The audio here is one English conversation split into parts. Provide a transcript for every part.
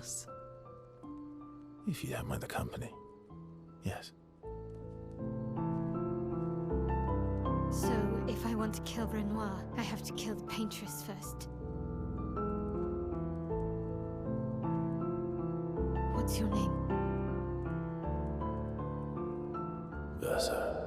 us. If you don't mind the company. Yes. So, if I want to kill Renoir, I have to kill the paintress first. What's your name? Versa.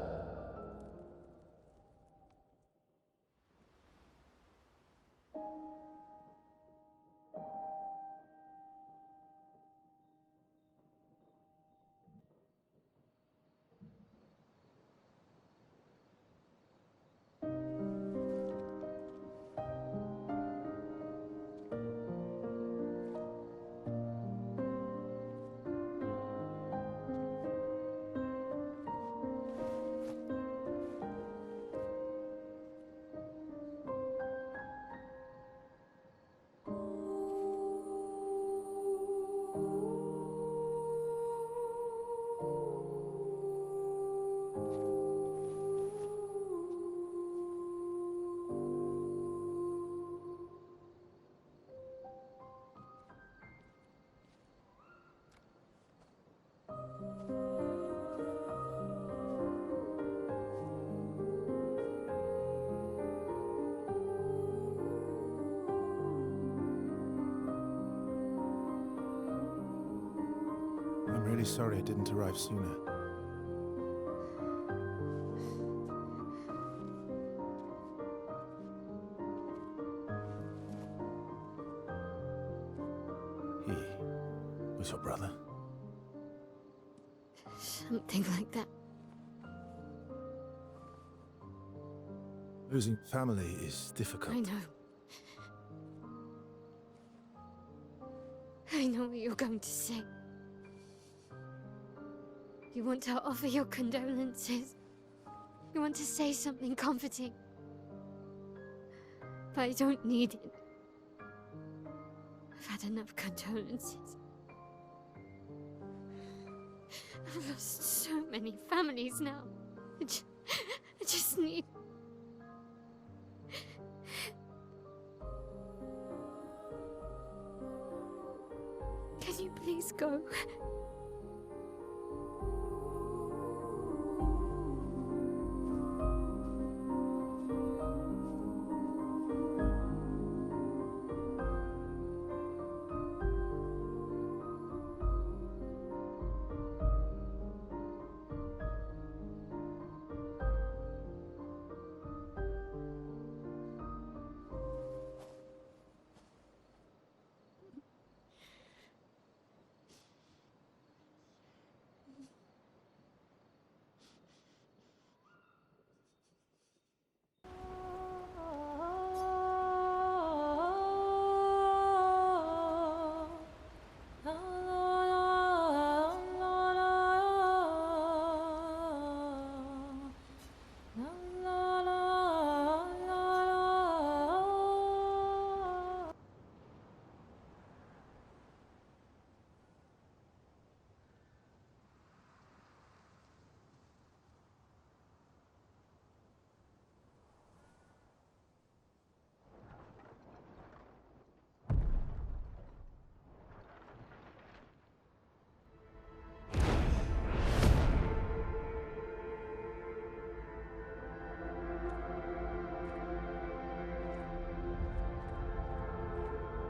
I'm really sorry it didn't arrive sooner. He was your brother? Something like that. Losing family is difficult. I know. I know what you're going to say. You want to offer your condolences. You want to say something comforting. But I don't need it. I've had enough condolences. I've lost so many families now. I just need... Can you please go?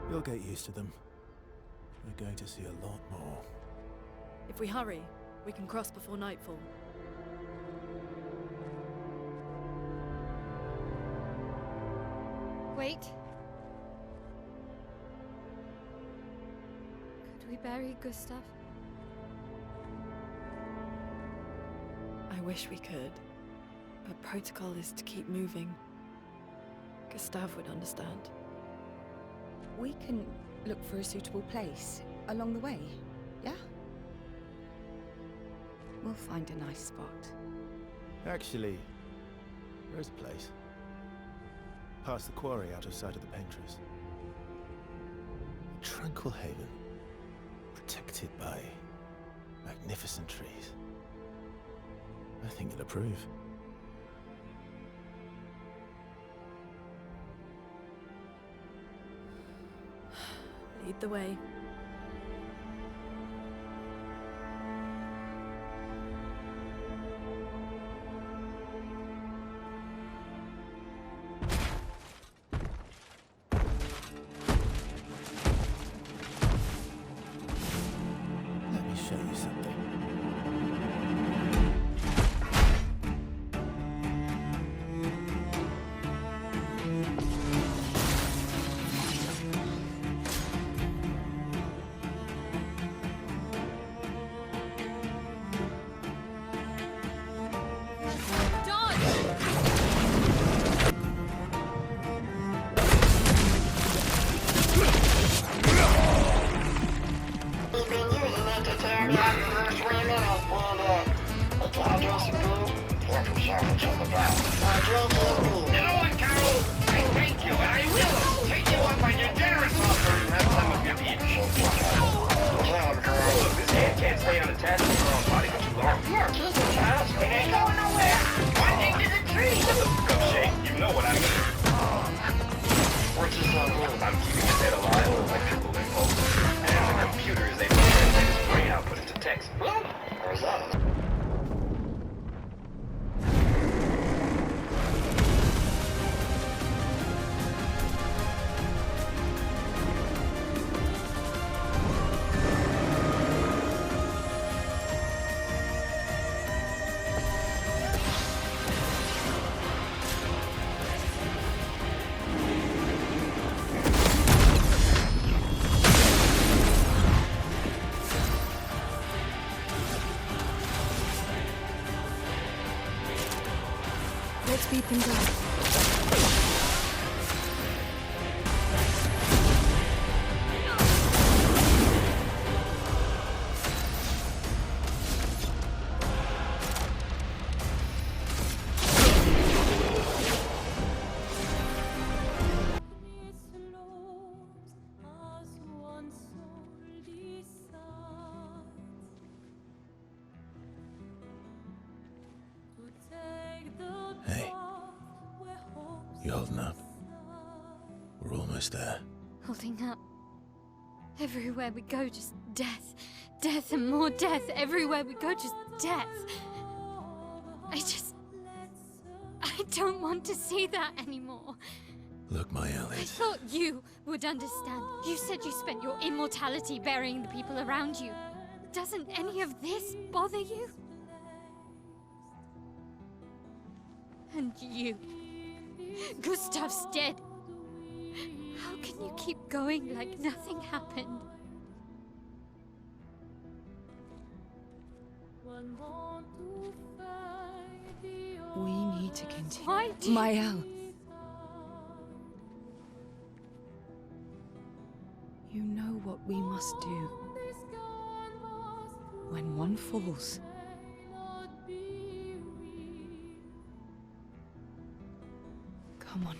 You'll get used to them. We're going to see a lot more. If we hurry, we can cross before nightfall. Wait. Could we bury Gustav? I wish we could, but protocol is to keep moving. Gustav would understand. We can look for a suitable place along the way, yeah? We'll find a nice spot. Actually, there's a place. Past the quarry, out of sight of the paintress. A tranquil haven, protected by magnificent trees. I think you'll approve. Lead the way. you something. I'm keeping his head alive with electrical impulses, and the computer is able to translate his brain output into text. Or is that? Let's speed things up. Hey, you holding up? We're almost there. Holding up. Everywhere we go, just death. Death and more death. Everywhere we go, just death. I don't want to see that anymore. Look, my I Elliot. thought you would understand. You said you spent your immortality burying the people around you. Doesn't any of this bother you? And you. Gustav's dead. How can you keep going like nothing happened? We need to continue. Why do you... Mael. You know what we must do. When one falls, come on.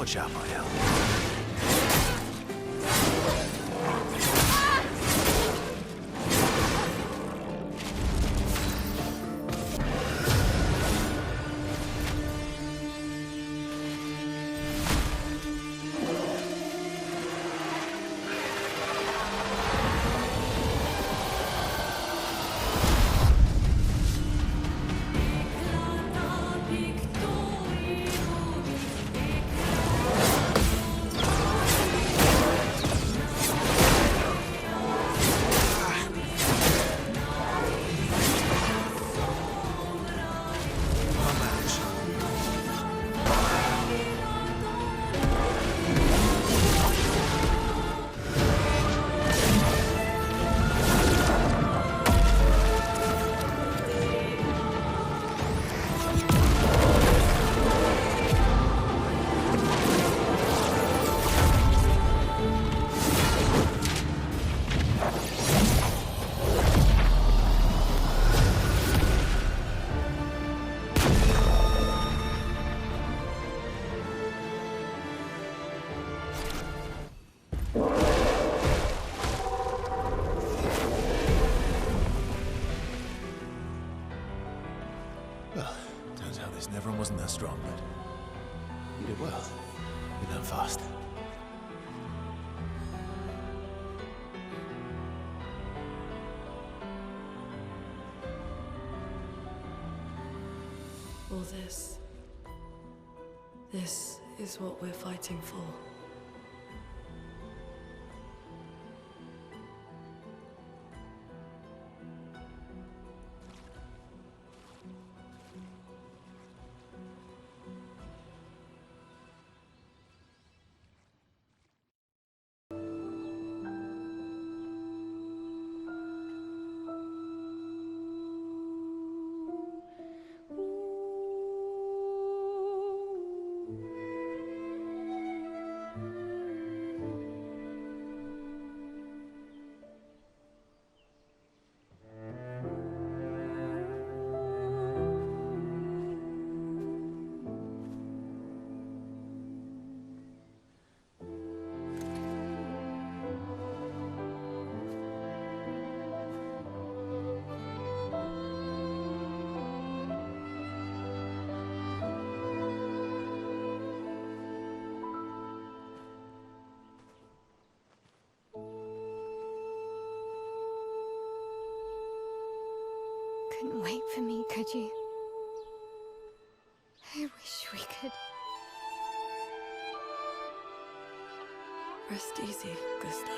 Watch out, Mael. Well, turns out this Neveron wasn't that strong, but you did well. You learned fast. All this is what we're fighting for. Couldn't wait for me, could you? I wish we could. Rest easy, Gustav.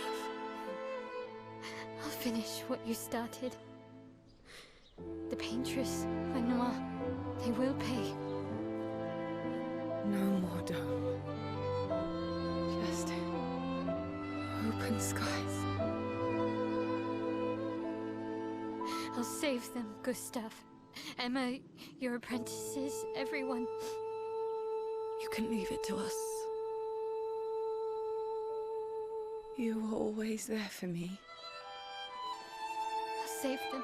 I'll finish what you started. The Paintress, Renoir, they will pay. No more dome. Just open skies. I'll save them, Gustav. Emma, your apprentices, everyone. You can leave it to us. You were always there for me. I'll save them.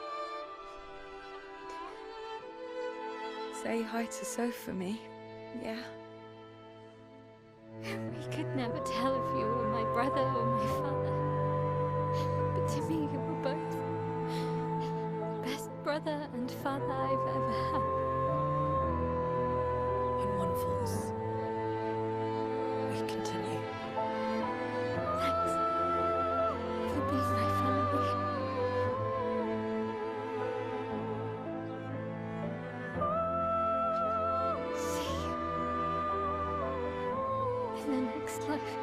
Say hi to Soph for me. Yeah. We could never tell if you were my brother or my father. But to me, you were both. Best brother and father I've ever had. When one falls, we continue. Thanks for being my family. See you in the next life.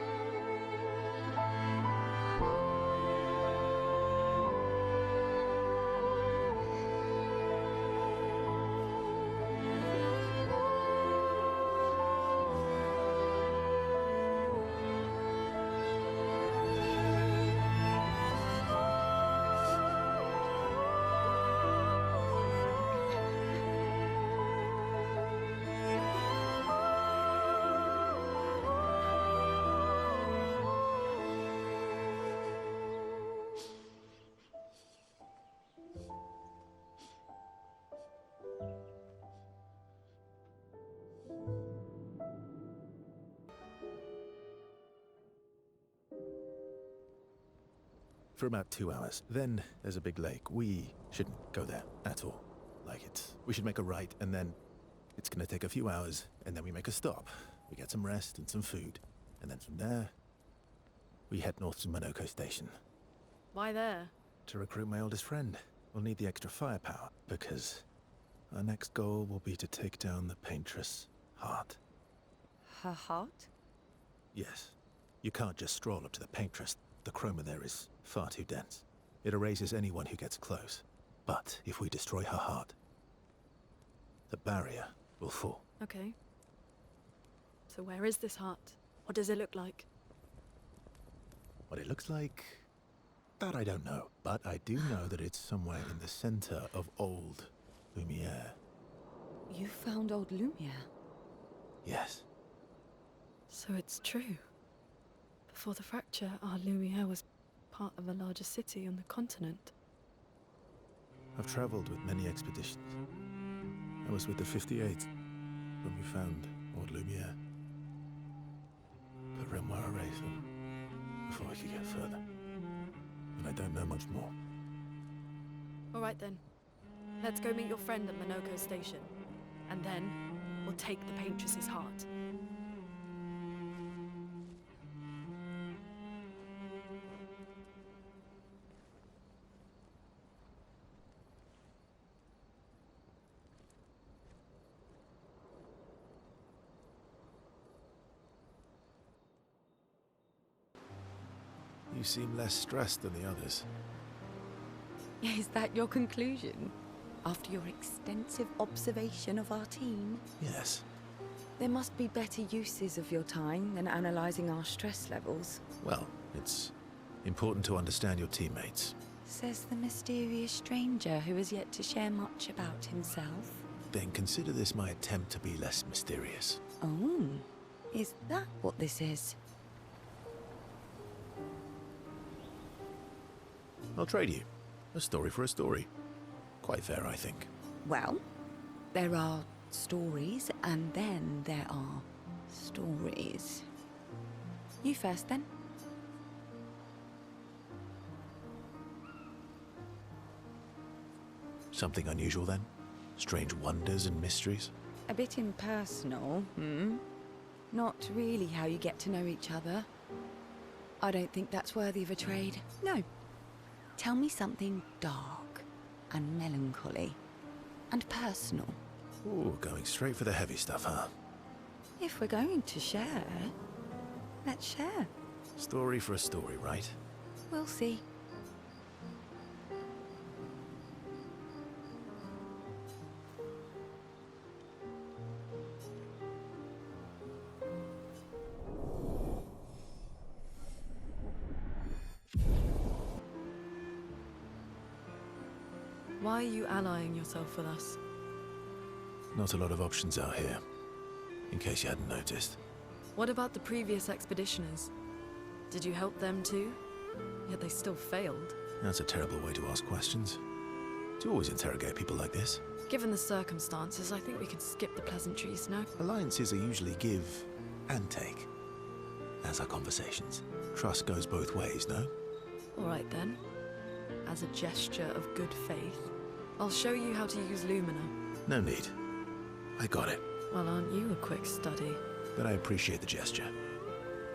for about 2 hours. Then there's a big lake. We shouldn't go there at all. We should make a right, and then it's gonna take a few hours, and then we make a stop. We get some rest and some food. And then from there, we head north to Monoko Station. Why there? To recruit my oldest friend. We'll need the extra firepower, because our next goal will be to take down the Paintress Heart. Her heart? Yes. You can't just stroll up to the Paintress. The chroma there is far too dense. It erases anyone who gets close. But if we destroy her heart, the barrier will fall. Okay. So where is this heart? What does it look like? What it looks like, that I don't know. But I do know that it's somewhere in the center of old Lumiere. You found old Lumiere? Yes. So it's true. Before the fracture, our Lumiere was part of a larger city on the continent. I've traveled with many expeditions. I was with the 58th when we found old Lumiere. But Renoir erased them before we could get further. And I don't know much more. All right then. Let's go meet your friend at Monoko Station. And then we'll take the Paintress's heart. You seem less stressed than the others. Is that your conclusion? After your extensive observation of our team? Yes. There must be better uses of your time than analysing our stress levels. Well, it's important to understand your teammates. Says the mysterious stranger who has yet to share much about himself. Then consider this my attempt to be less mysterious. Oh, is that what this is? I'll trade you. A story for a story. Quite fair, I think. Well, there are stories, and then there are stories. You first, then. Something unusual, then? Strange wonders and mysteries? A bit impersonal, Not really how you get to know each other. I don't think that's worthy of a trade. No. Tell me something dark and melancholy and personal. Ooh, going straight for the heavy stuff, huh? If we're going to share, let's share. Story for a story, right? We'll see. Why are you allying yourself with us? Not a lot of options out here, in case you hadn't noticed. What about the previous expeditioners? Did you help them too? Yet they still failed. That's a terrible way to ask questions. Do you always interrogate people like this? Given the circumstances, I think we could skip the pleasantries, no? Alliances are usually give and take, as are conversations. Trust goes both ways, no? All right then. As a gesture of good faith, I'll show you how to use Lumina. No need. I got it. Well, aren't you a quick study? But I appreciate the gesture.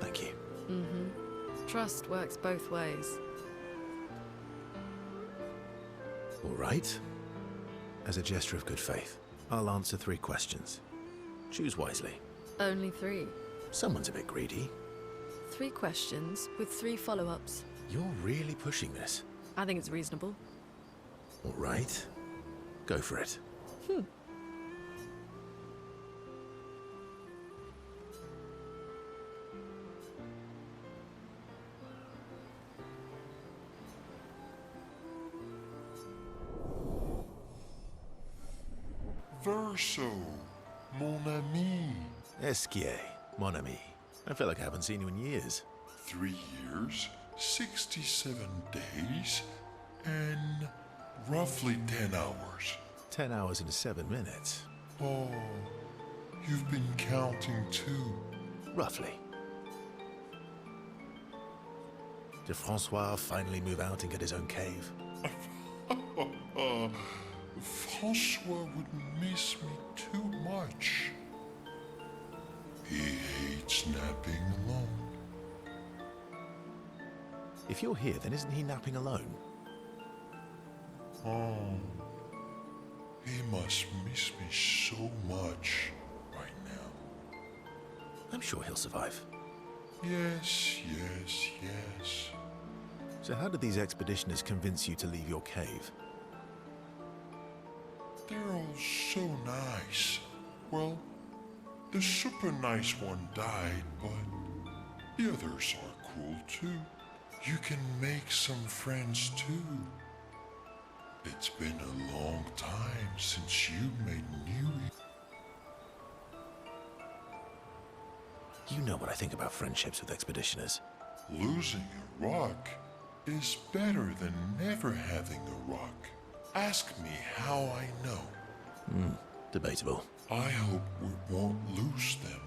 Thank you. Trust works both ways. All right. As a gesture of good faith, I'll answer 3 questions. Choose wisely. Only 3. Someone's a bit greedy. 3 questions with 3 follow-ups. You're really pushing this. I think it's reasonable. All right. Go for it. Verso, mon ami. Esquier, mon ami. I feel like I haven't seen you in years. 3 years, 67 days, and roughly 10 hours. 10 hours and 7 minutes. Oh, you've been counting too. Roughly. Did Francois finally move out and get his own cave? Francois would miss me too much. He hates napping alone. If you're here, then isn't he napping alone? Oh, he must miss me so much right now. I'm sure he'll survive. Yes, yes, yes. So how did these expeditioners convince you to leave your cave? They're all so nice. Well, the super nice one died, but the others are cool too. You can make some friends too. It's been a long time since you made new. You know what I think about friendships with expeditioners. Losing a rock is better than never having a rock. Ask me how I know. Debatable. I hope we won't lose them,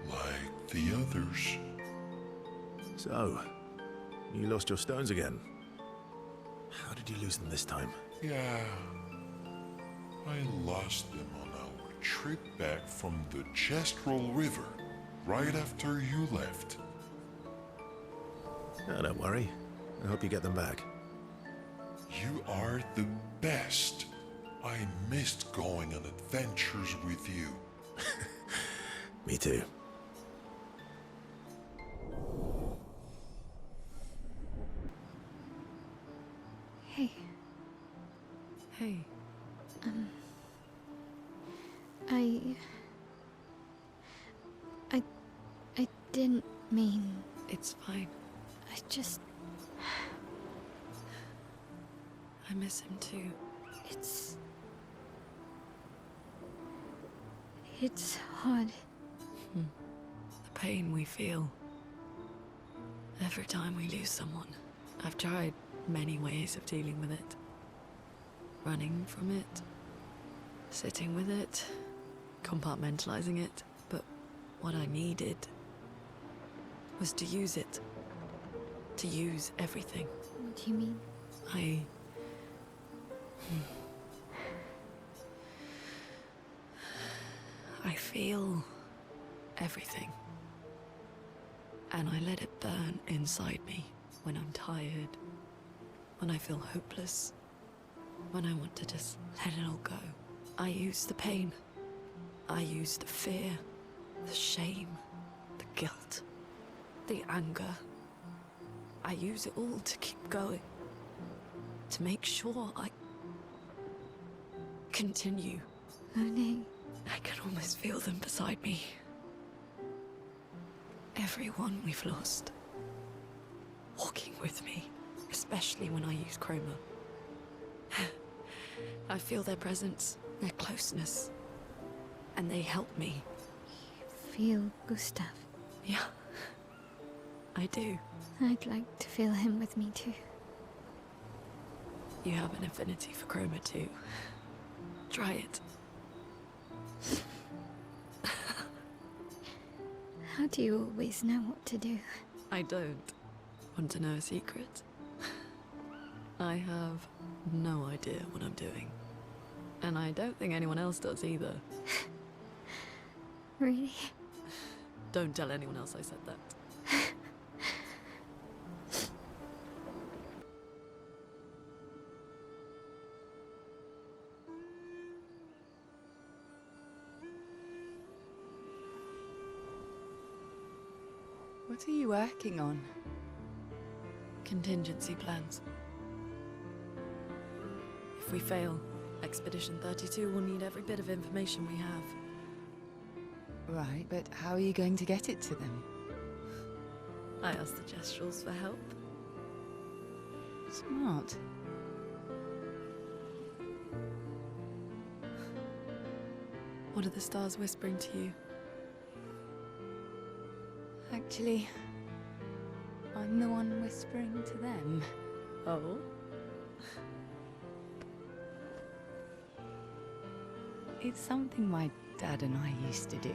like the others. So, you lost your stones again. How did you lose them this time? Yeah, I lost them on our trip back from the Chestrel River, right after you left. Oh, don't worry. I hope you get them back. You are the best. I missed going on adventures with you. Me too. Hey, Hey, I didn't mean. it's fine. I just. I miss him too. It's. It's hard. The pain we feel every time we lose someone. I've tried many ways of dealing with it. Running from it, sitting with it, compartmentalizing it, but what I needed was to use it. To use everything. What do you mean? I feel everything. And I let it burn inside me when I'm tired, when I feel hopeless, when I want to just let it all go. I use the pain. I use the fear, the shame, the guilt, the anger. I use it all to keep going. To make sure I continue. Monet. I can almost feel them beside me. Everyone we've lost. Walking with me, especially when I use Chroma. I feel their presence, their closeness, and they help me. Feel Gustav. Yeah, I do. I'd like to feel him with me too. You have an affinity for Chroma too. Try it. How do you always know what to do? I don't. Want to know a secret? I have no idea what I'm doing. And I don't think anyone else does either. Really? Don't tell anyone else I said that. What are you working on? Contingency plans. If we fail, Expedition 32 will need every bit of information we have. Right, but how are you going to get it to them? I asked the Jestrels for help. Smart. What are the stars whispering to you? Actually, I'm the one whispering to them. Oh? It's something my dad and I used to do.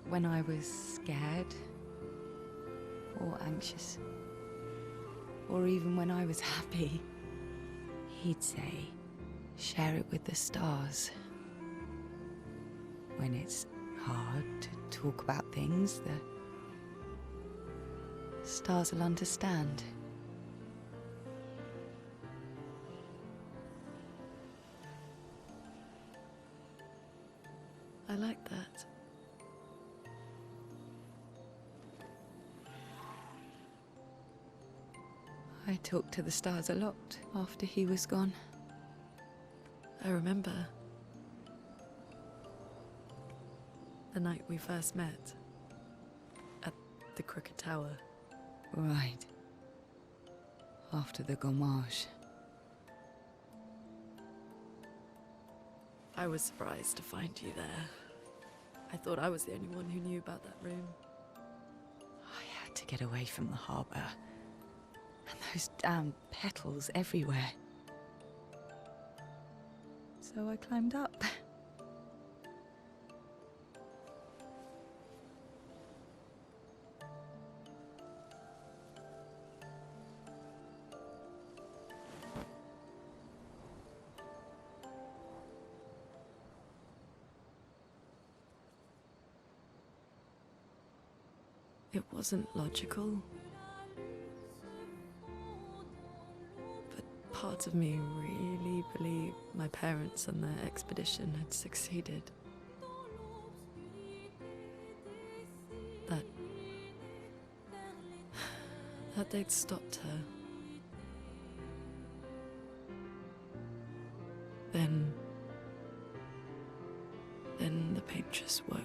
When I was scared, or anxious, or even when I was happy, he'd say, share it with the stars. When it's hard to talk about things, the stars will understand. I like that. I talked to the stars a lot after he was gone. I remember the night we first met at the Crooked Tower. Right. After the gommage. I was surprised to find you there. I thought I was the only one who knew about that room. I had to get away from the harbour. And those damn petals everywhere. So I climbed up. It wasn't logical. But part of me really believed my parents and their expedition had succeeded. That they'd stopped her. Then the paintress woke.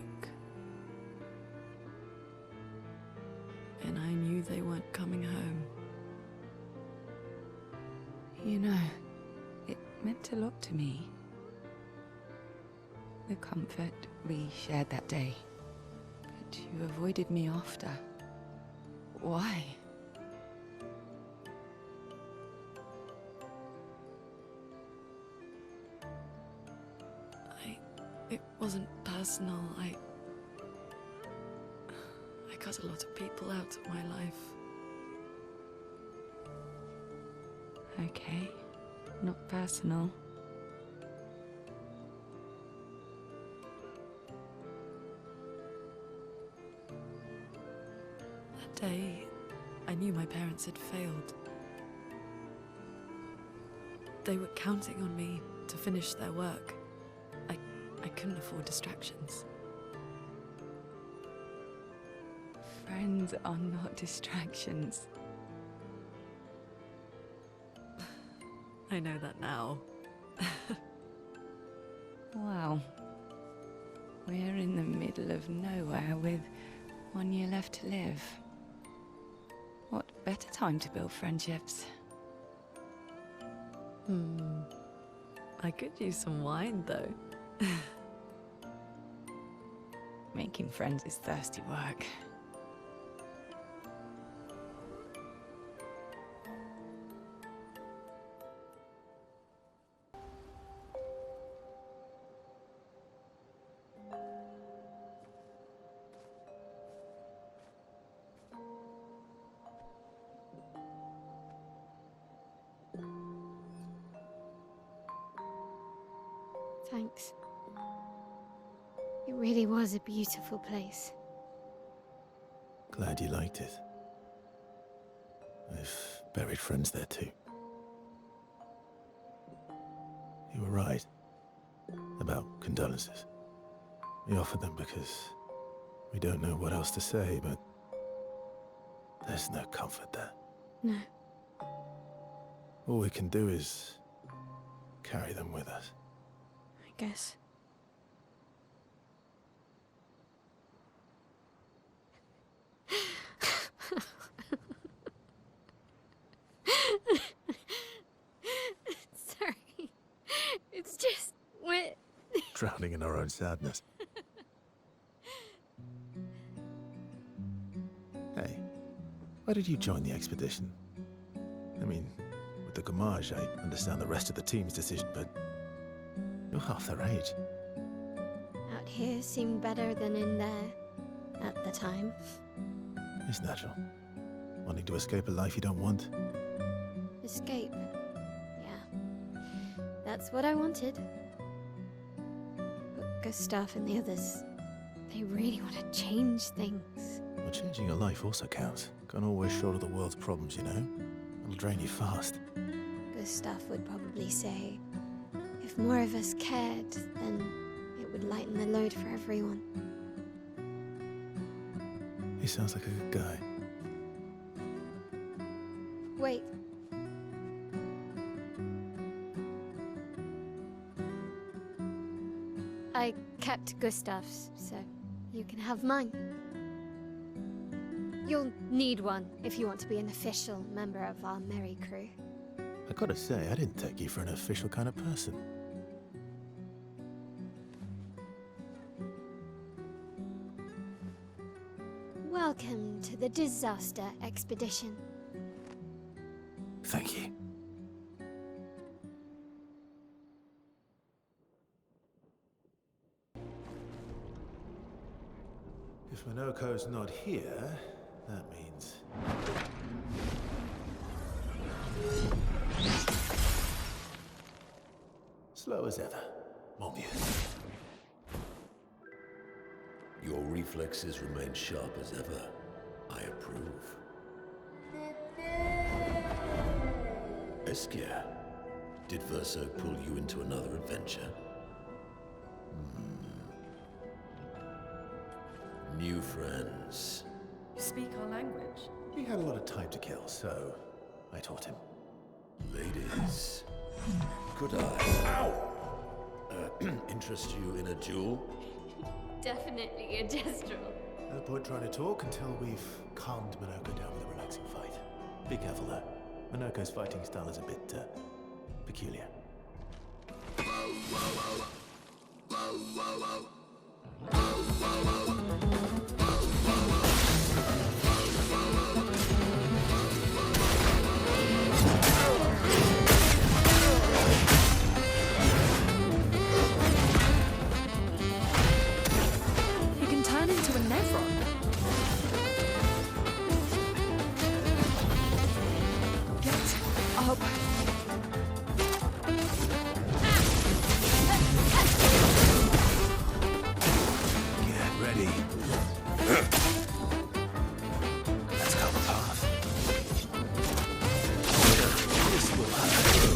And I knew they weren't coming home. You know, it meant a lot to me. The comfort we shared that day. But you avoided me after. Why? It wasn't personal. I cut a lot of people out of my life. Okay, not personal. That day, I knew my parents had failed. They were counting on me to finish their work. I couldn't afford distractions. Friends are not distractions. I know that now. Wow. We're in the middle of nowhere with 1 year left to live. What better time to build friendships? I could use some wine, though. Making friends is thirsty work. Thanks. It really was a beautiful place. Glad you liked it. I've buried friends there too. You were right about condolences. We offer them because we don't know what else to say, but there's no comfort there. No. All we can do is carry them with us. I guess. Sorry. It's just we're Drowning in our own sadness. Hey, why did you join the expedition? I mean, with the Gommage, I understand the rest of the team's decision, but you're half their age. out here seemed better than in there at the time. It's natural. Wanting to escape a life you don't want? Escape. Yeah. That's what I wanted. But Gustav and the others, they really want to change things. Well, changing your life also counts. Can't always shoulder the world's problems, you know? It'll drain you fast. Gustav would probably say, if more of us cared, then it would lighten the load for everyone. He sounds like a good guy. Wait. I kept Gustav's, so you can have mine. You'll need one if you want to be an official member of our merry crew. I gotta say, I didn't take you for an official kind of person. Welcome to the disaster expedition. Thank you. If Minoko's not here, that means... slow as ever. Mon Dieu. Your reflexes remain sharp as ever. I approve. Esquire, did Verso pull you into another adventure? New friends. You speak our language. He had a lot of time to kill, so I taught him. Ladies, could I interest you in a duel? Definitely a gestural. No point trying to talk until we've calmed Minoko down with a relaxing fight. Be careful though. Minoko's fighting style is a bit, peculiar. You can turn into a Nevron. Get up. Get ready. Let's go the path. This will happen.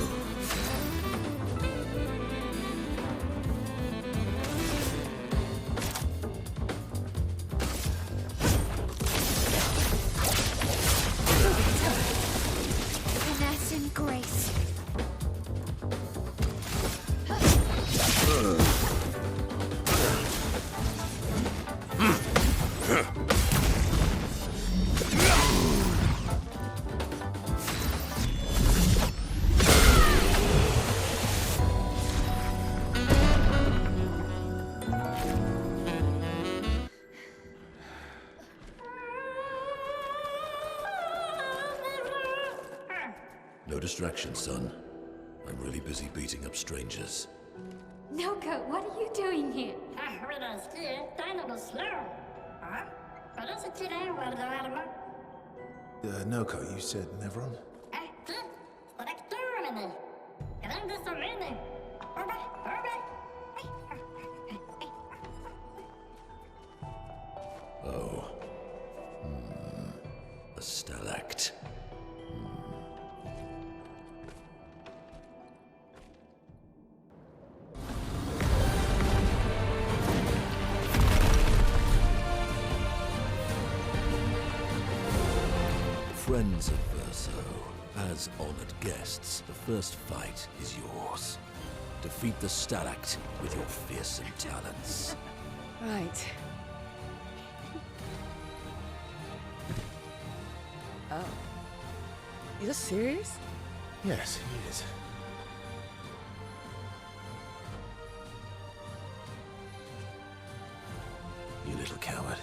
Finesse and grace. No distraction, son. I'm really busy beating up strangers. Noko, what are you doing here? Noko, you said Nevron? Oh. A stalact. Friends of Verso, as honored guests, the first fight is yours. Defeat the Stalact with your fearsome talents. Right. Oh. You're serious? Yes, he is. You little coward.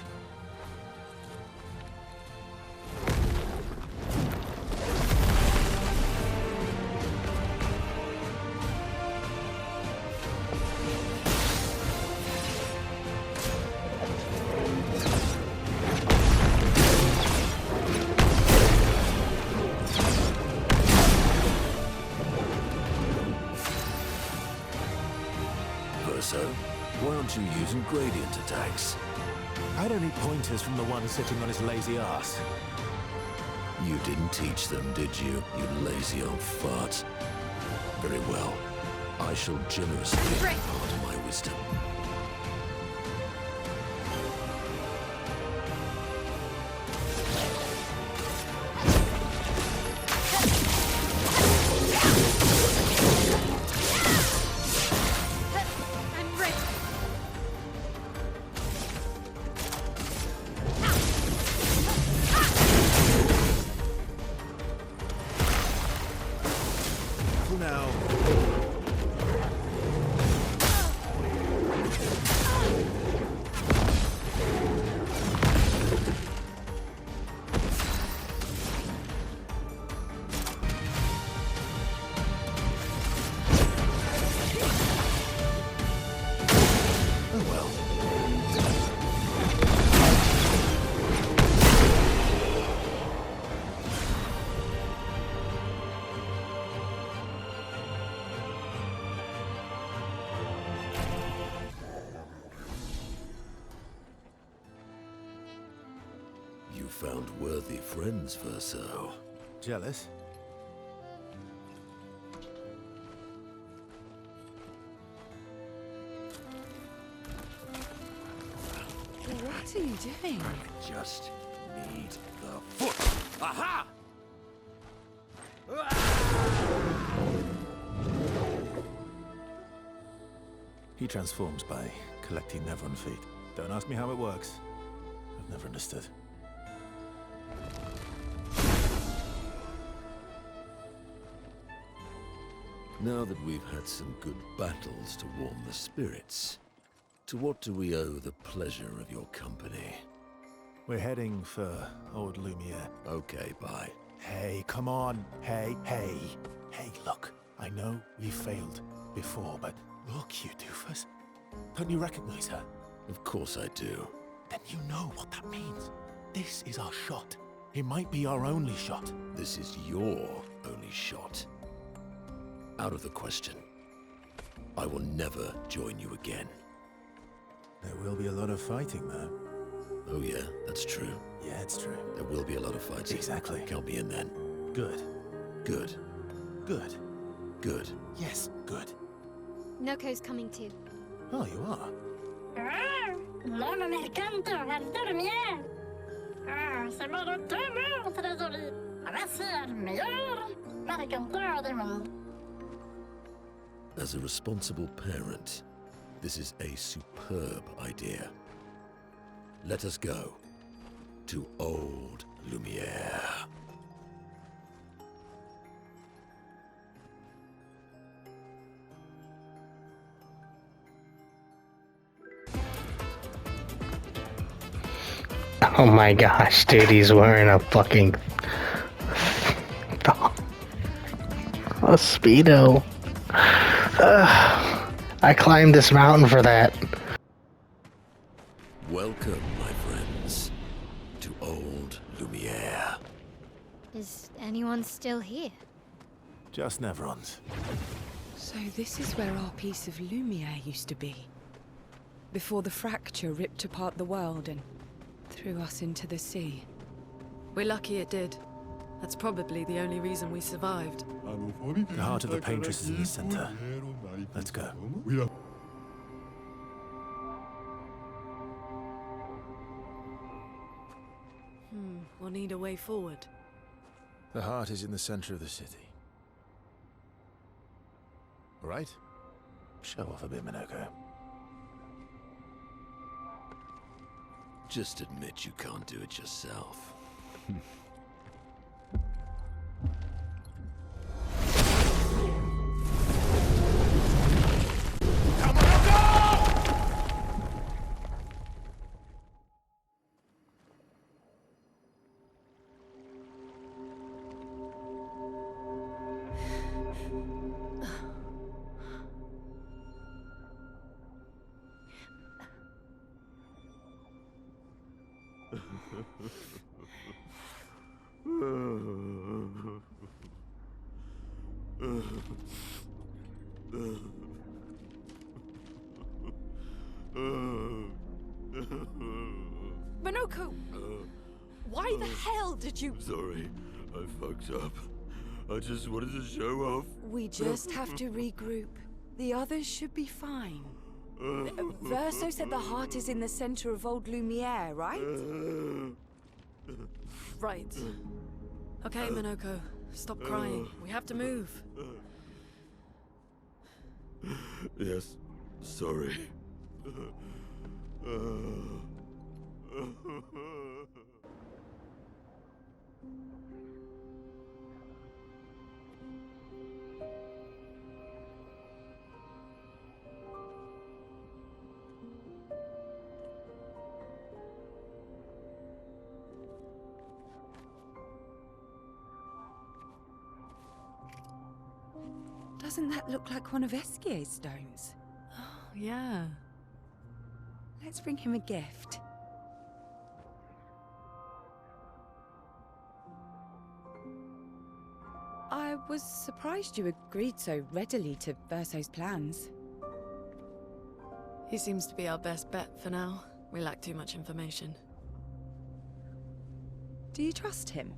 using gradient attacks. I don't need pointers from the one sitting on his lazy ass. You didn't teach them, did you, you lazy old fart? Very well. I shall generously impart my wisdom. I'm ready. For now. Oh well. You found worthy friends, Verso. Jealous? What are you doing? Just need the foot. Aha! He transforms by collecting Nevron feet. Don't ask me how it works. I've never understood. Now that we've had some good battles to warm the spirits, to what do we owe the pleasure of your company? We're heading for old Lumiere. Okay, bye. Hey, come on. Hey, hey. Hey, look. I know we failed before, but look, you doofus. Don't you recognize her? Of course I do. Then you know what that means. This is our shot. It might be our only shot. This is your only shot. Out of the question. I will never join you again. There will be a lot of fighting, though. Oh yeah, that's true. Yeah, it's true. There will be a lot of fighting. Exactly. Count me in then. Good. Good. Good. Good. Yes, good. Noko's coming too. Oh, you are? L'homme mercanto al dormir. C'est mon retour, trésorier. Voici le meilleur mercanto du monde. As a responsible parent, this is a superb idea. Let us go to old Lumiere. Oh my gosh, dude, he's wearing a fucking a Speedo. I climbed this mountain for that. Welcome, my friends, to old Lumiere. Is anyone still here? Just Nevrons. So this is where our piece of Lumiere used to be. Before the fracture ripped apart the world and threw us into the sea. We're lucky it did. That's probably the only reason we survived. The heart of the Paintress is in the center. Let's go. We'll need a way forward. The heart is in the center of the city. All right? Show off a bit, Minoko. Just admit you can't do it yourself. Manoko! Why the hell did you... Sorry, I fucked up. I just wanted to show off. We just have to regroup. The others should be fine. Verso said the heart is in the center of Old Lumiere, right? Right. Okay, Manoko. Stop crying. We have to move. Yes, sorry. Doesn't that look like one of Esquier's stones? Yeah. Let's bring him a gift. I was surprised you agreed so readily to Verso's plans. He seems to be our best bet for now. We lack too much information. Do you trust him?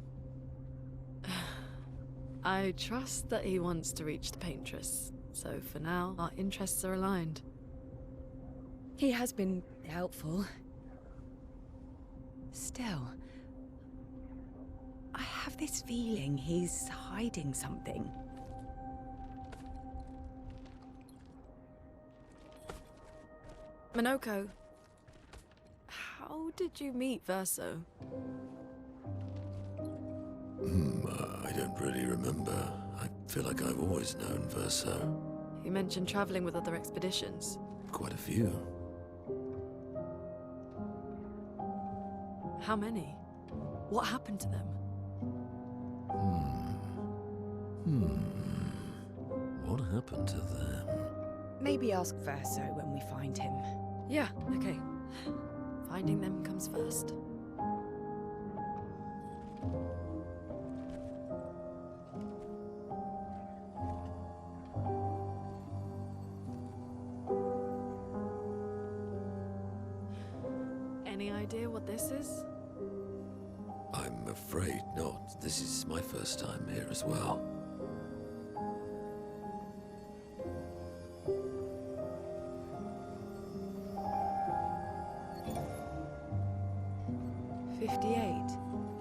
I trust that he wants to reach the Paintress. So for now, our interests are aligned. He has been helpful. Still, I have this feeling he's hiding something. Manoko, how did you meet Verso? I don't really remember. I feel like I've always known Verso. You mentioned traveling with other expeditions. Quite a few. How many? What happened to them? What happened to them? Maybe ask Verso when we find him. Yeah, okay. Finding them comes first. Any idea what this is? I'm afraid not. This is my first time here as well.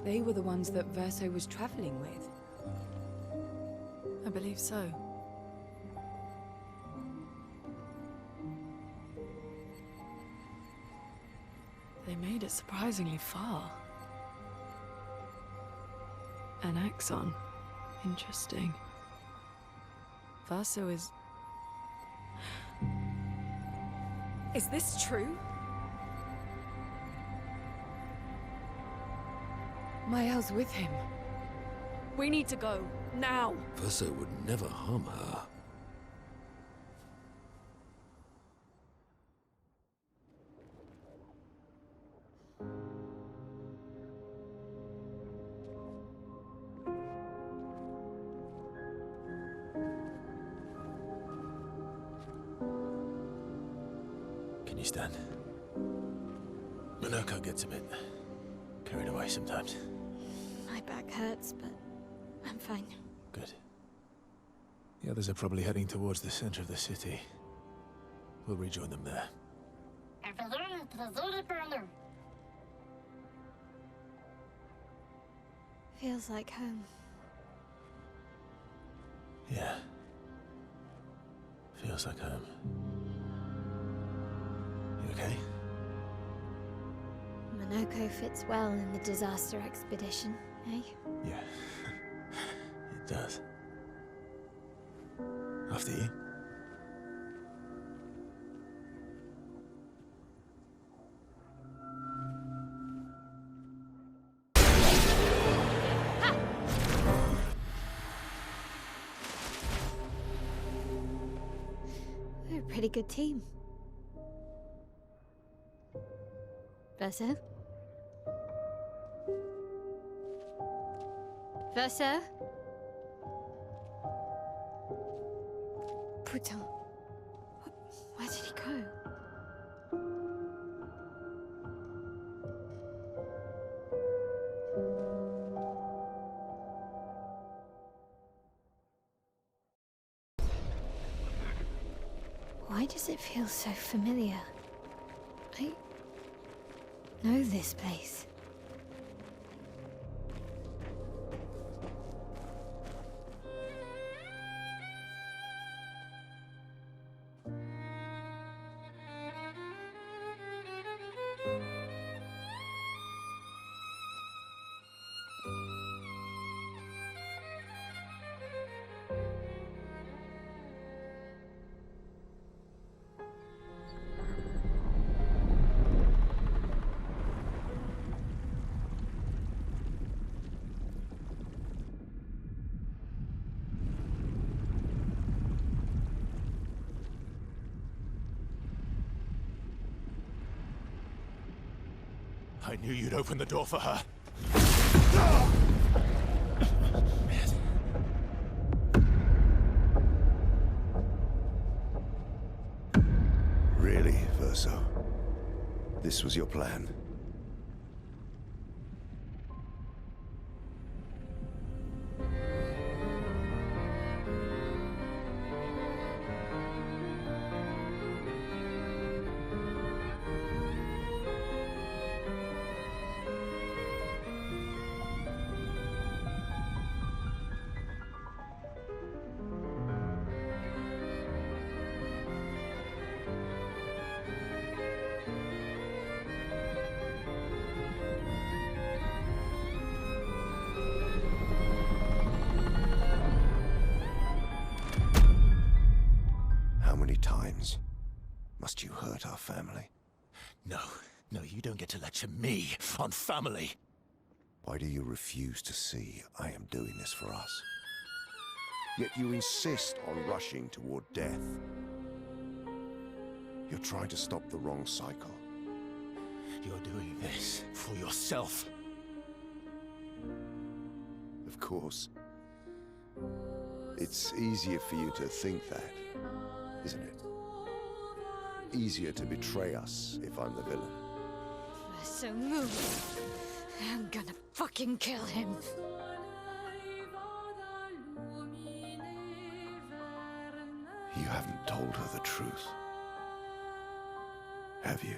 They were the ones that Verso was traveling with. I believe so. They made it surprisingly far. An axon. Interesting. Verso is... Is this true? Mael's with him. We need to go. Now! Verso would never harm her. Can you stand? Manoko gets a bit carried away sometimes. My back hurts, but I'm fine. Good. The others are probably heading towards the center of the city. We'll rejoin them there. Feels like home. Yeah. Feels like home. You okay? Manoko fits well in the disaster expedition, eh? Yeah. It does. After you. We're a pretty good team. Verso? Verso? Putain. Where did he go? It feels so familiar. I know this place. I knew you'd open the door for her. Really, Verso? This was your plan? How many times must you hurt our family? No, you don't get to lecture me on family. Why do you refuse to see I am doing this for us? Yet you insist on rushing toward death. You're trying to stop the wrong cycle. You're doing this for yourself. Of course. It's easier for you to think that, isn't it? Easier to betray us if I'm the villain. So move. I'm gonna fucking kill him. You haven't told her the truth. Have you,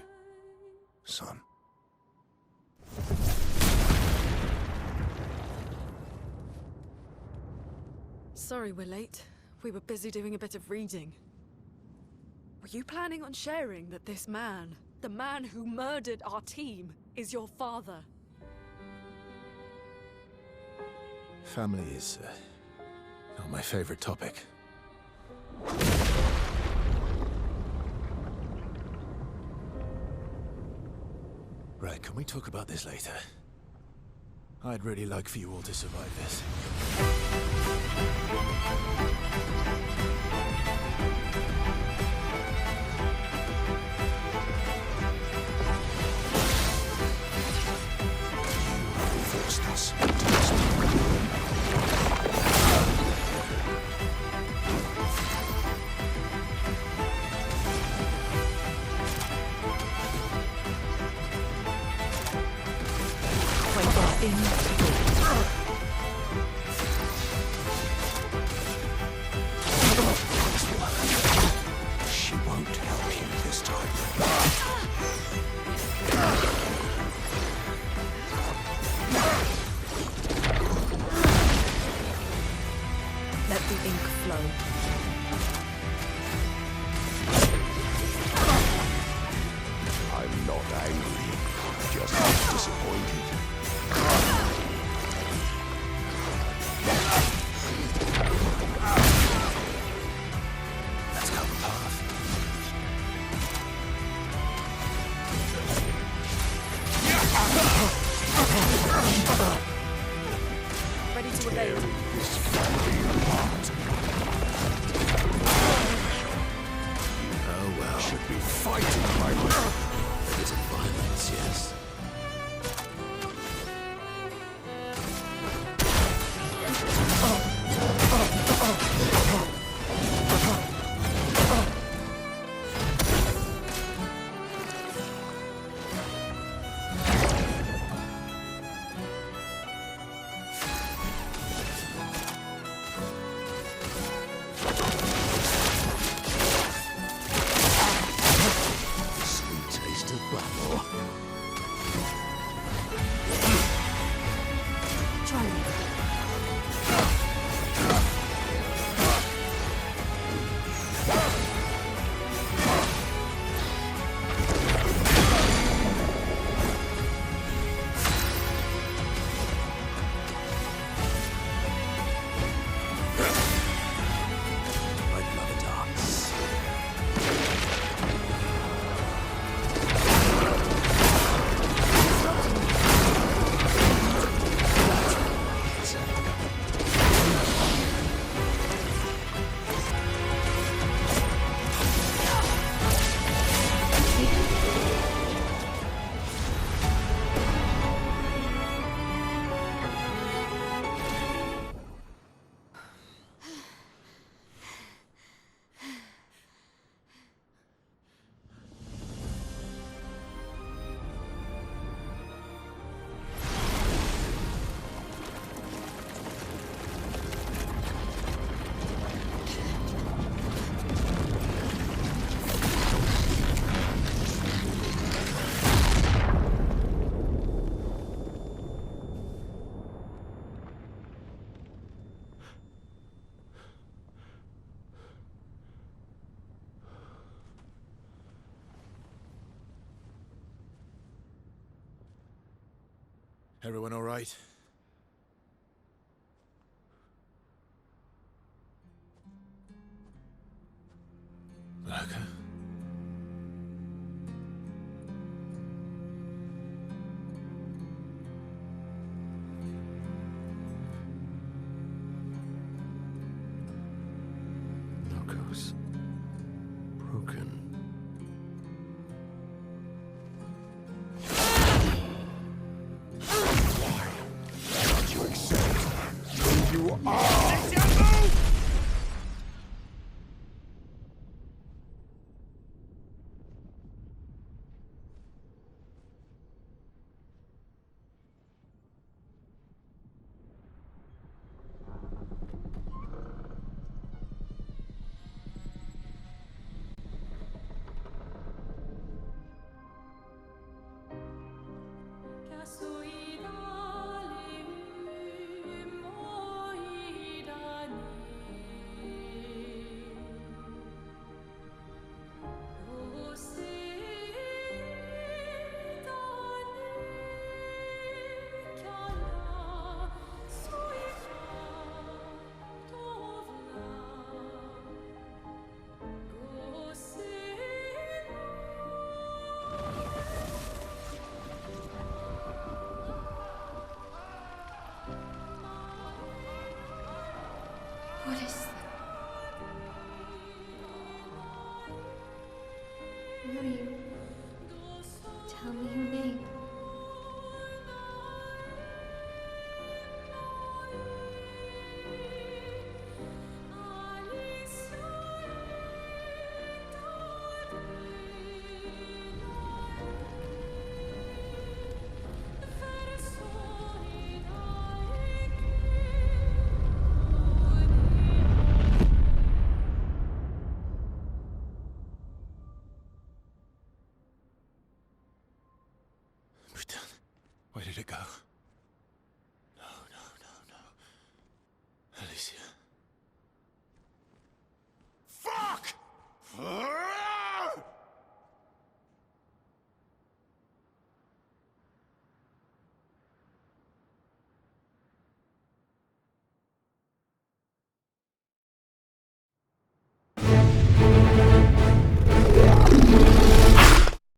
son? Sorry we're late. We were busy doing a bit of reading. Were you planning on sharing that this man, the man who murdered our team, is your father? Family is not my favorite topic. Right, can we talk about this later? I'd really like for you all to survive this. Forced us to this She won't help you this time. Let the ink flow. I'm not angry, just disappointed. Let's go path. Ready to obey. This family apart. Oh well. Should be fighting my way. There is violence, yes. for. Try me. My beloved hearts. Everyone all right? Lurker? Locos. Broken. Don't you accept who you are? What is that? Who are you? Tell me your name. Where did it go?